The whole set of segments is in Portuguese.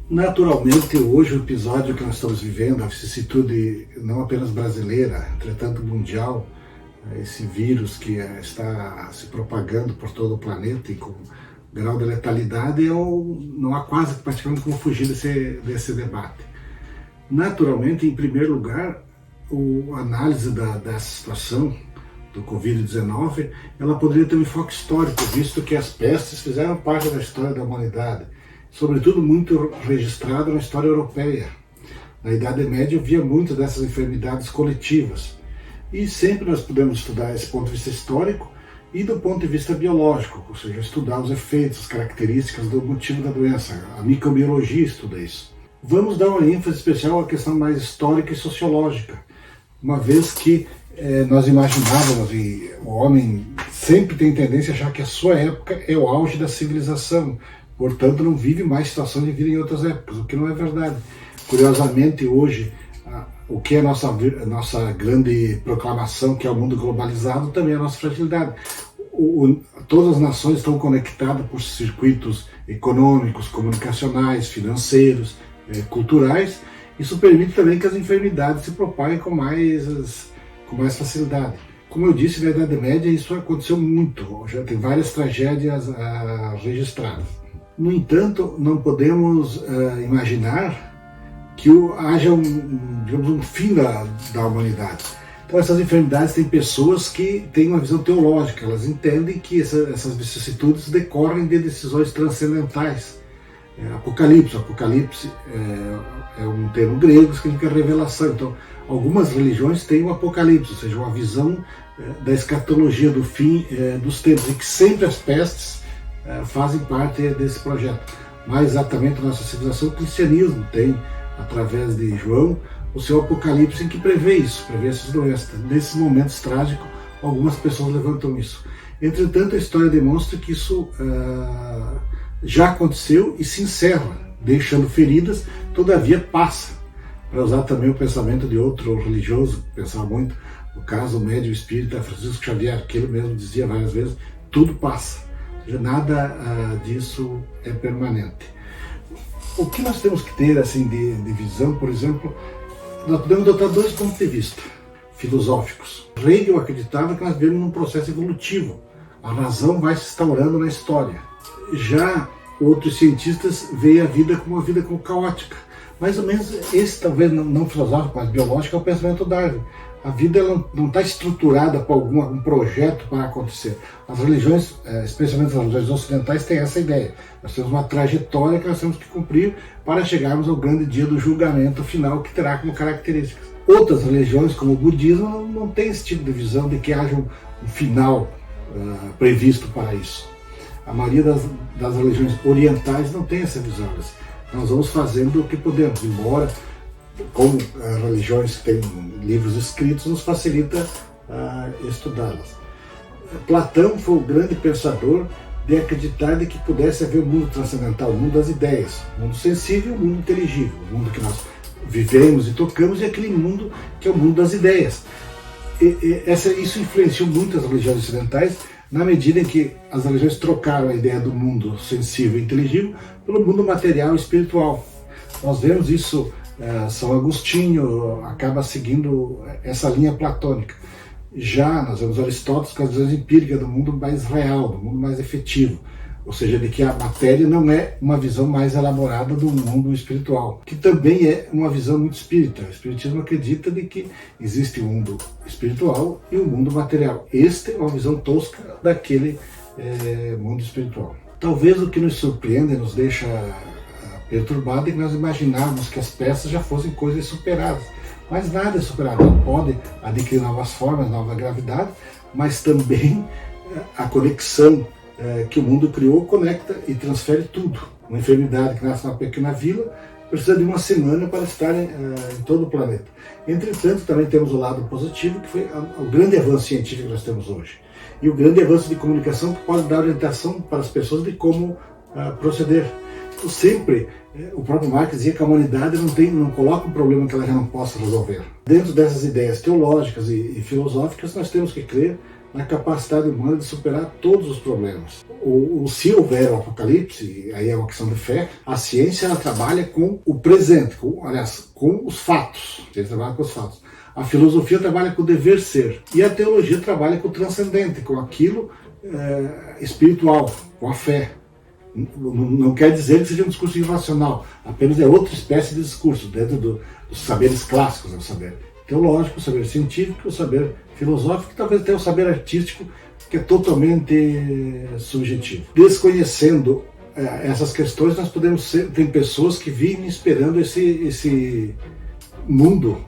Naturalmente, hoje o episódio que nós estamos vivendo, a vicissitude não apenas brasileira, entretanto mundial, esse vírus que está se propagando por todo o planeta e com grau de letalidade, não há quase praticamente como fugir desse debate. Naturalmente, em primeiro lugar, a análise da situação do Covid-19, ela poderia ter um enfoque histórico, visto que as pestes fizeram parte da história da humanidade, sobretudo muito registrado na história europeia. Na Idade Média, eu via muitas dessas enfermidades coletivas. E sempre nós podemos estudar esse ponto de vista histórico e do ponto de vista biológico, ou seja, estudar os efeitos, as características do motivo da doença. A microbiologia estuda isso. Vamos dar uma ênfase especial à questão mais histórica e sociológica, uma vez que nós imaginávamos, e o homem sempre tem tendência a achar que a sua época é o auge da civilização, portanto não vive mais situação de vida em outras épocas, o que não é verdade. Curiosamente, hoje, o que é a nossa grande proclamação, que é o mundo globalizado, também é a nossa fragilidade. Todas as nações estão conectadas por circuitos econômicos, comunicacionais, financeiros, culturais. Isso permite também que as enfermidades se propaguem com mais facilidade. Como eu disse, na Idade Média isso aconteceu muito, já tem várias tragédias registradas. No entanto, não podemos imaginar que haja um fim da humanidade. Então essas enfermidades têm pessoas que têm uma visão teológica, elas entendem que essas vicissitudes decorrem de decisões transcendentais. Apocalipse é um termo grego que significa revelação. Então, algumas religiões têm o Apocalipse, ou seja, uma visão da escatologia do fim dos tempos, e que sempre as pestes fazem parte desse projeto. Mais exatamente, a nossa civilização, o cristianismo tem, através de João, o seu Apocalipse em que prevê essas doenças. Nesses momentos trágicos, algumas pessoas levantam isso. Entretanto, a história demonstra que isso já aconteceu e se encerra, deixando feridas, todavia passa. Para usar também o pensamento de outro religioso, que pensava muito, no caso o médium espírita Francisco Xavier, que ele mesmo dizia várias vezes, tudo passa. Ou seja, nada disso é permanente. O que nós temos que ter assim, de visão, por exemplo, nós podemos adotar dois pontos de vista filosóficos. Hegel acreditava que nós vivemos num processo evolutivo. A razão vai se instaurando na história. Já outros cientistas veem a vida como uma vida caótica. Mais ou menos esse, talvez não filosófico, mas biológico, é o pensamento Darwin. A vida não está estruturada para algum projeto para acontecer. As religiões, especialmente as religiões ocidentais, têm essa ideia. Nós temos uma trajetória que nós temos que cumprir para chegarmos ao grande dia do julgamento final, que terá como características. Outras religiões, como o budismo, não têm esse tipo de visão de que haja um final previsto para isso. A maioria das religiões orientais não tem essa visão. Nós vamos fazendo o que podemos, embora, como religiões que têm livros escritos, nos facilita estudá-las. Platão foi o grande pensador de acreditar de que pudesse haver um mundo transcendental, o mundo das ideias, o mundo sensível e o mundo inteligível, o mundo que nós vivemos e tocamos, e aquele mundo que é o mundo das ideias. Isso influenciou muito as religiões ocidentais, na medida em que as religiões trocaram a ideia do mundo sensível e inteligível pelo mundo material e espiritual. Nós vemos isso, São Agostinho acaba seguindo essa linha platônica. Já nós vemos Aristóteles com as visões empíricas do mundo mais real, do mundo mais efetivo, ou seja, de que a matéria não é uma visão mais elaborada do mundo espiritual, que também é uma visão muito espírita. O espiritismo acredita de que existe o mundo espiritual e o mundo material. Esta é uma visão tosca daquele mundo espiritual. Talvez o que nos surpreende e nos deixa perturbado é que nós imaginarmos que as peças já fossem coisas superadas. Mas nada é superado. Ela pode adquirir novas formas, nova gravidade, mas também a conexão que o mundo criou conecta e transfere tudo. Uma enfermidade que nasce numa pequena vila precisa de uma semana para estar em todo o planeta. Entretanto, também temos o lado positivo, que foi o grande avanço científico que nós temos hoje. E o grande avanço de comunicação que pode dar orientação para as pessoas de como proceder. Então, sempre, o próprio Marx dizia que a humanidade não coloca um problema que ela já não possa resolver. Dentro dessas ideias teológicas e filosóficas, nós temos que crer na capacidade humana de superar todos os problemas. Se houver o apocalipse, aí é uma questão de fé, a ciência ela trabalha com o presente, com os fatos. A ciência trabalha com os fatos. A filosofia trabalha com o dever ser. E a teologia trabalha com o transcendente, com aquilo espiritual, com a fé. Não quer dizer que seja um discurso irracional, apenas é outra espécie de discurso, dentro dos saberes clássicos, o saber teológico, o saber científico, o saber filosófico e talvez até o saber artístico, que é totalmente subjetivo. Desconhecendo essas questões, nós podemos tem pessoas que vivem esperando esse mundo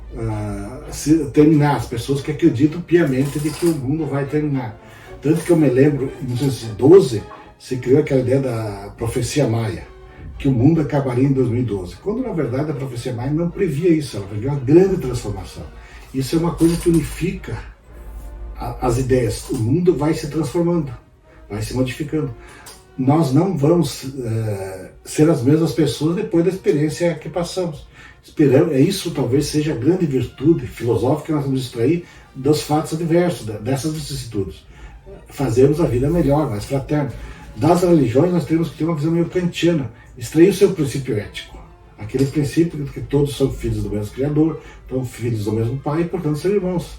terminar, as pessoas que acreditam piamente de que o mundo vai terminar. Tanto que eu me lembro, em 1912, se criou aquela ideia da profecia maia, que o mundo acabaria em 2012, quando na verdade a profecia maia não previa isso, ela previa uma grande transformação. Isso é uma coisa que unifica as ideias, o mundo vai se transformando, vai se modificando. Nós não vamos ser as mesmas pessoas depois da experiência que passamos. Isso talvez seja a grande virtude filosófica que nós vamos extrair dos fatos adversos, dessas vicissitudes. Fazermos a vida melhor, mais fraterna. Das religiões nós temos que ter uma visão meio kantiana, extrair o seu princípio ético. Aquele princípio de que todos são filhos do mesmo Criador, são filhos do mesmo Pai e, portanto, são irmãos.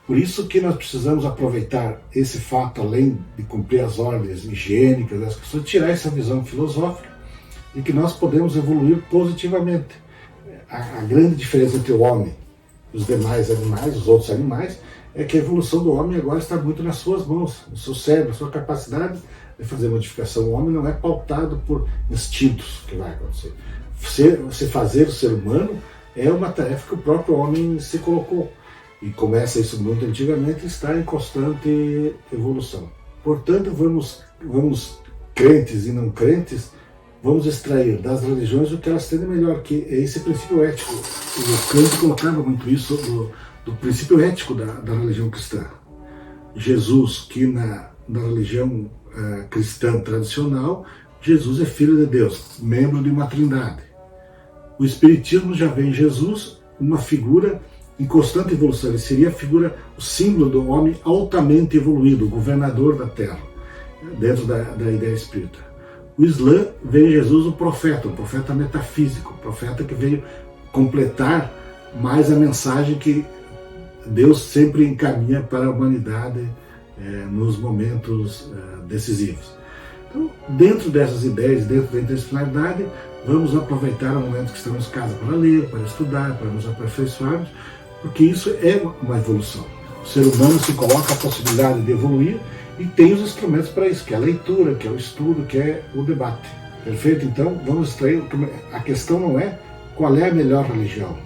Por isso que nós precisamos aproveitar esse fato, além de cumprir as ordens higiênicas das pessoas, tirar essa visão filosófica de que nós podemos evoluir positivamente. A grande diferença entre o homem e os demais animais, os outros animais, é que a evolução do homem agora está muito nas suas mãos, no seu cérebro, na sua capacidade de fazer modificação. O homem não é pautado por instintos que vai acontecer. Você fazer o ser humano é uma tarefa que o próprio homem se colocou. E começa isso muito antigamente, está em constante evolução. Portanto, vamos crentes e não crentes, vamos extrair das religiões o que elas têm de melhor, que é esse princípio ético. O Kant colocava muito isso do princípio ético da religião cristã. Jesus, que na religião cristã tradicional, Jesus é filho de Deus, membro de uma trindade. O Espiritismo já vê em Jesus uma figura em constante evolução. Ele seria a figura, o símbolo do homem altamente evoluído, o governador da Terra, dentro da ideia espírita. O Islã vê em Jesus um profeta metafísico, um profeta que veio completar mais a mensagem que Deus sempre encaminha para a humanidade nos momentos decisivos. Então, dentro dessas ideias, dentro da interdisciplinaridade, vamos aproveitar o momento que estamos em casa para ler, para estudar, para nos aperfeiçoarmos, porque isso é uma evolução. O ser humano se coloca a possibilidade de evoluir e tem os instrumentos para isso, que é a leitura, que é o estudo, que é o debate. Perfeito? Então, vamos extrair. A questão não é qual é a melhor religião.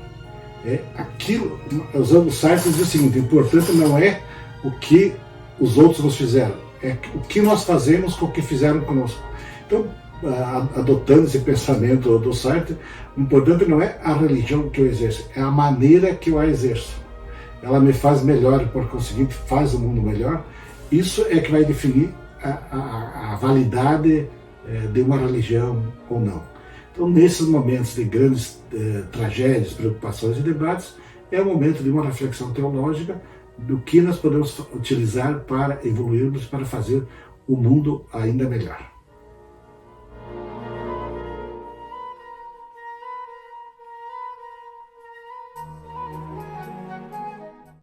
É aquilo. O Sartre diz o seguinte: o importante não é o que os outros nos fizeram, é o que nós fazemos com o que fizeram conosco. Então, adotando esse pensamento do Sartre, o importante não é a religião que eu exerço, é a maneira que eu a exerço. Ela me faz melhor e, por conseguinte, faz o mundo melhor. Isso é que vai definir a validade de uma religião ou não. Então, nesses momentos de grandes tragédias, preocupações e debates, é o momento de uma reflexão teológica do que nós podemos utilizar para evoluirmos, para fazer o mundo ainda melhor.